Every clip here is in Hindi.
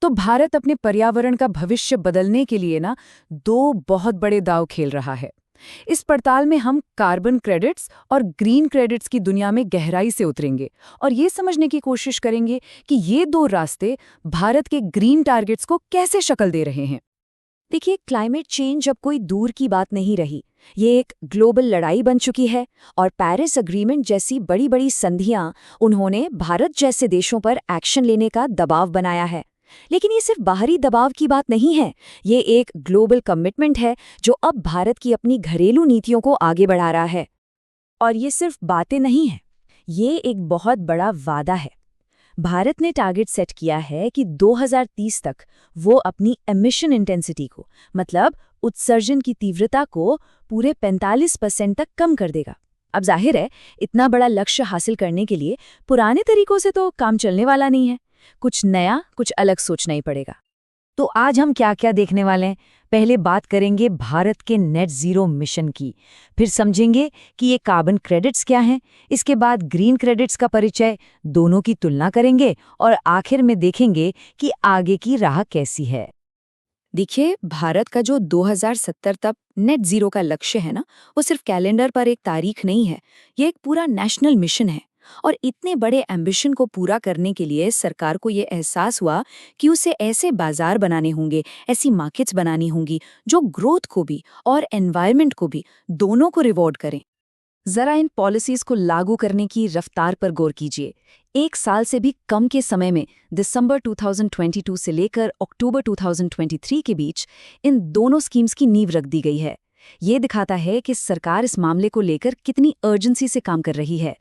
तो भारत अपने पर्यावरण का भविष्य बदलने के लिए ना दो बहुत बड़े दांव खेल रहा है। इस पड़ताल में हम कार्बन क्रेडिट्स और ग्रीन क्रेडिट्स की दुनिया में गहराई से उतरेंगे और ये समझने की कोशिश करेंगे कि ये दो रास्ते भारत के ग्रीन टारगेट्स को कैसे शक्ल दे रहे हैं। देखिए, क्लाइमेट चेंज अब कोई दूर की बात नहीं रही। ये एक ग्लोबल लड़ाई बन चुकी है और पेरिस अग्रीमेंट जैसी बड़ी बड़ी संधियां उन्होंने भारत जैसे देशों पर एक्शन लेने का दबाव बनाया है। लेकिन ये सिर्फ बाहरी दबाव की बात नहीं है, ये एक ग्लोबल कमिटमेंट है जो अब भारत की अपनी घरेलू नीतियों को आगे बढ़ा रहा है। और ये सिर्फ बातें नहीं हैं, ये एक बहुत बड़ा वादा है। भारत ने टारगेट सेट किया है कि 2030 तक वो अपनी एमिशन इंटेंसिटी को, मतलब उत्सर्जन की तीव्रता को, पूरे 45% तक कम कर देगा। अब जाहिर है, इतना बड़ा लक्ष्य हासिल करने के लिए पुराने तरीकों से तो काम चलने वाला नहीं है। कुछ नया, कुछ अलग सोचना ही पड़ेगा। तो आज हम क्या क्या देखने वाले हैं? पहले बात करेंगे भारत के नेट जीरो मिशन की, फिर समझेंगे कि ये कार्बन क्रेडिट्स क्या हैं, इसके बाद ग्रीन क्रेडिट्स का परिचय, दोनों की तुलना करेंगे और आखिर में देखेंगे कि आगे की राह कैसी है। देखिए, भारत का जो 2070 तक नेट जीरो का लक्ष्य है ना, वो सिर्फ कैलेंडर पर एक तारीख नहीं है, ये एक पूरा नेशनल मिशन है। और इतने बड़े एम्बिशन को पूरा करने के लिए सरकार को ये एहसास हुआ कि उसे ऐसे बाजार बनाने होंगे, ऐसी मार्केट्स बनानी होंगी जो ग्रोथ को भी और एनवायरनमेंट को भी, दोनों को रिवॉर्ड करें। जरा इन पॉलिसीज को लागू करने की रफ्तार पर गौर कीजिए। 1 साल से भी कम के समय में दिसंबर 2022 से लेकर अक्टूबर 2023 के बीच इन दोनों स्कीम्स की नींव रख दी गई है। ये दिखाता है कि सरकार इस मामले को लेकर कितनी अर्जेंसी से काम कर रही है।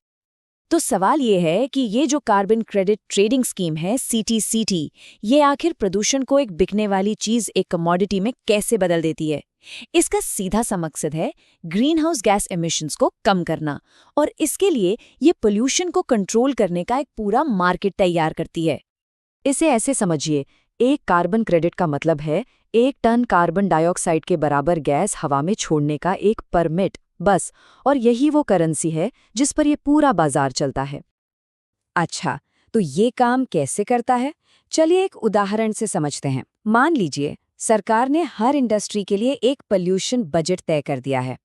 तो सवाल ये है कि ये जो कार्बन क्रेडिट ट्रेडिंग स्कीम है, सीटीसीटी, ये आखिर प्रदूषण को एक बिकने वाली चीज, एक कमोडिटी में कैसे बदल देती है? इसका सीधा सा मकसद है ग्रीन हाउस गैस एमिशंस को कम करना, और इसके लिए ये पोल्यूशन को कंट्रोल करने का एक पूरा मार्केट तैयार करती है। इसे ऐसे समझिए, एक कार्बन क्रेडिट का मतलब है 1 टन कार्बन डाइऑक्साइड के बराबर गैस हवा में छोड़ने का एक परमिट, बस। और यही वो करेंसी है जिस पर ये पूरा बाजार चलता है। अच्छा, तो ये काम कैसे करता है? चलिए एक उदाहरण से समझते हैं। मान लीजिए सरकार ने हर इंडस्ट्री के लिए एक पोल्यूशन बजट तय कर दिया है।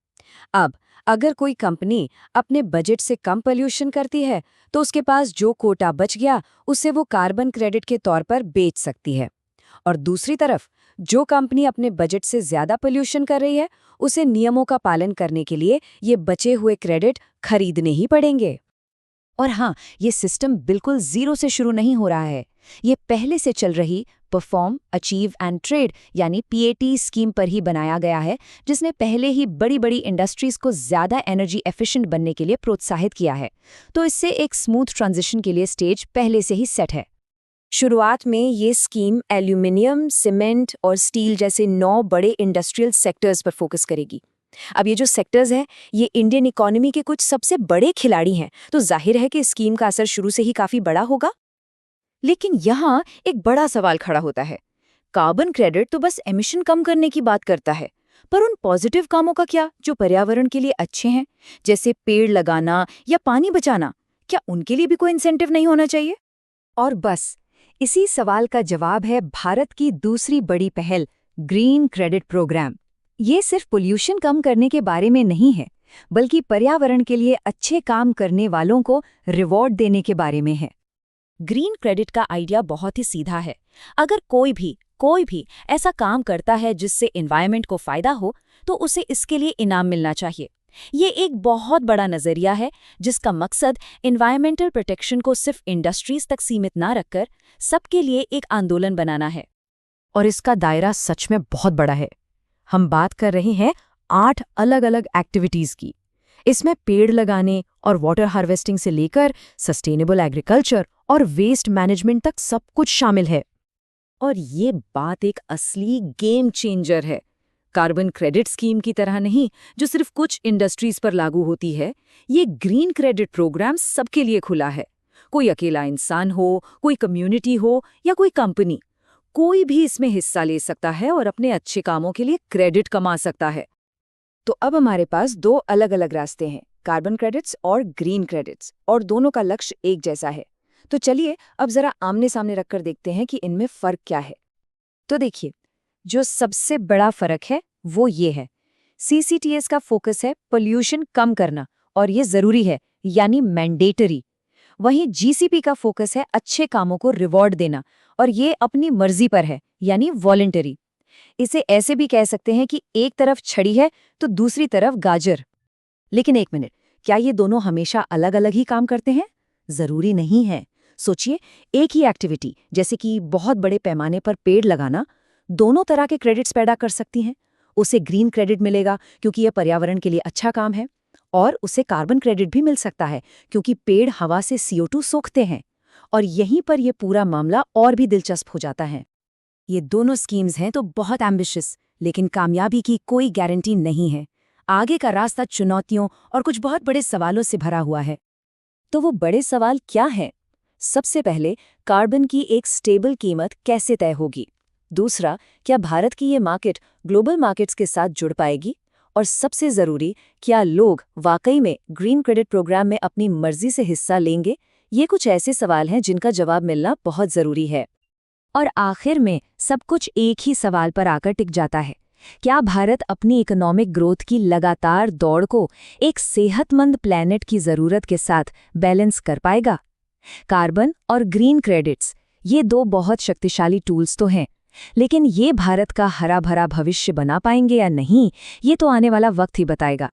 अब अगर कोई कंपनी अपने बजट से कम पोल्यूशन करती है, तो उसके पास जो कोटा बच गया उसे वो कार्बन क्रेडिट के तौर पर बेच सकती है। और दूसरी तरफ जो कंपनी अपने बजट से ज्यादा पोल्यूशन कर रही है, उसे नियमों का पालन करने के लिए ये बचे हुए क्रेडिट खरीदने ही पड़ेंगे। और हाँ, ये सिस्टम बिल्कुल जीरो से शुरू नहीं हो रहा है। ये पहले से चल रही परफॉर्म, अचीव एंड ट्रेड यानी पीएटी स्कीम पर ही बनाया गया है, जिसने पहले ही बड़ी बड़ी इंडस्ट्रीज को ज्यादा एनर्जी एफिशिएंट बनने के लिए प्रोत्साहित किया है। तो इससे एक स्मूथ ट्रांजिशन के लिए स्टेज पहले से ही सेट है। शुरुआत में ये स्कीम एल्यूमिनियम, सीमेंट और स्टील जैसे 9 बड़े इंडस्ट्रियल सेक्टर्स पर फोकस करेगी। अब ये जो सेक्टर्स हैं, ये इंडियन इकोनॉमी के कुछ सबसे बड़े खिलाड़ी हैं, तो जाहिर है कि स्कीम का असर शुरू से ही काफी बड़ा होगा। लेकिन यहाँ एक बड़ा सवाल खड़ा होता है। कार्बन क्रेडिट तो बस एमिशन कम करने की बात करता है, पर उन पॉजिटिव कामों का क्या जो पर्यावरण के लिए अच्छे हैं, जैसे पेड़ लगाना या पानी बचाना? क्या उनके लिए भी कोई इंसेंटिव नहीं होना चाहिए? और बस इसी सवाल का जवाब है भारत की दूसरी बड़ी पहल, ग्रीन क्रेडिट प्रोग्राम। ये सिर्फ पोल्यूशन कम करने के बारे में नहीं है, बल्कि पर्यावरण के लिए अच्छे काम करने वालों को रिवॉर्ड देने के बारे में है। ग्रीन क्रेडिट का आइडिया बहुत ही सीधा है। अगर कोई भी ऐसा काम करता है जिससे एनवायरनमेंट को फायदा हो, तो उसे इसके लिए इनाम मिलना चाहिए। ये एक बहुत बड़ा नजरिया है जिसका मकसद एनवायरमेंटल प्रोटेक्शन को सिर्फ इंडस्ट्रीज तक सीमित ना रखकर सबके लिए एक आंदोलन बनाना है। और इसका दायरा सच में बहुत बड़ा है। हम बात कर रहे हैं 8 अलग अलग एक्टिविटीज की। इसमें पेड़ लगाने और वाटर हार्वेस्टिंग से लेकर सस्टेनेबल एग्रीकल्चर और वेस्ट मैनेजमेंट तक सब कुछ शामिल है। और ये बात एक असली गेम चेंजर है। कार्बन क्रेडिट स्कीम की तरह नहीं, जो सिर्फ कुछ इंडस्ट्रीज पर लागू होती है। ये ग्रीन क्रेडिट प्रोग्राम सबके लिए खुला है। कोई अकेला इंसान हो, कोई कम्युनिटी हो या कोई कंपनी, कोई भी इसमें हिस्सा ले सकता है और अपने अच्छे कामों के लिए क्रेडिट कमा सकता है। तो अब हमारे पास 2 अलग अलग रास्ते हैं, कार्बन क्रेडिट्स और ग्रीन क्रेडिट्स, और दोनों का लक्ष्य एक जैसा है। तो चलिए अब जरा आमने सामने रखकर देखते हैं कि इनमें फर्क क्या है। तो देखिए, जो सबसे बड़ा फर्क है वो ये है, सीसीटीएस का फोकस है पोल्यूशन कम करना, और ये जरूरी है, यानी मैंडेटरी। वहीं जीसीपी का फोकस है अच्छे कामों को रिवॉर्ड देना, और ये अपनी मर्जी पर है, यानी वॉलंटरी। इसे ऐसे भी कह सकते हैं कि एक तरफ छड़ी है तो दूसरी तरफ गाजर। लेकिन एक मिनट, क्या ये दोनों हमेशा अलग अलग ही काम करते हैं? जरूरी नहीं है। सोचिए, एक ही एक्टिविटी जैसे कि बहुत बड़े पैमाने पर पेड़ लगाना दोनों तरह के क्रेडिट्स पैदा कर सकती हैं। उसे ग्रीन क्रेडिट मिलेगा क्योंकि यह पर्यावरण के लिए अच्छा काम है, और उसे कार्बन क्रेडिट भी मिल सकता है क्योंकि पेड़ हवा से CO2 सोखते हैं। और यहीं पर यह पूरा मामला और भी दिलचस्प हो जाता है। ये दोनों स्कीम्स हैं तो बहुत एम्बिशियस, लेकिन कामयाबी की कोई गारंटी नहीं है। आगे का रास्ता चुनौतियों और कुछ बहुत बड़े सवालों से भरा हुआ है। तो वो बड़े सवाल क्या हैं? सबसे पहले, कार्बन की एक स्टेबल कीमत कैसे तय होगी? दूसरा, क्या भारत की ये मार्केट ग्लोबल मार्केट्स के साथ जुड़ पाएगी? और सबसे ज़रूरी, क्या लोग वाकई में ग्रीन क्रेडिट प्रोग्राम में अपनी मर्जी से हिस्सा लेंगे? ये कुछ ऐसे सवाल हैं जिनका जवाब मिलना बहुत ज़रूरी है। और आखिर में सब कुछ एक ही सवाल पर आकर टिक जाता है, क्या भारत अपनी इकोनॉमिक ग्रोथ की लगातार दौड़ को एक सेहतमंद प्लैनेट की ज़रूरत के साथ बैलेंस कर पाएगा? कार्बन और ग्रीन क्रेडिट्स, ये दो बहुत शक्तिशाली टूल्स तो हैं, लेकिन ये भारत का हरा भरा भविष्य बना पाएंगे या नहीं, ये तो आने वाला वक्त ही बताएगा।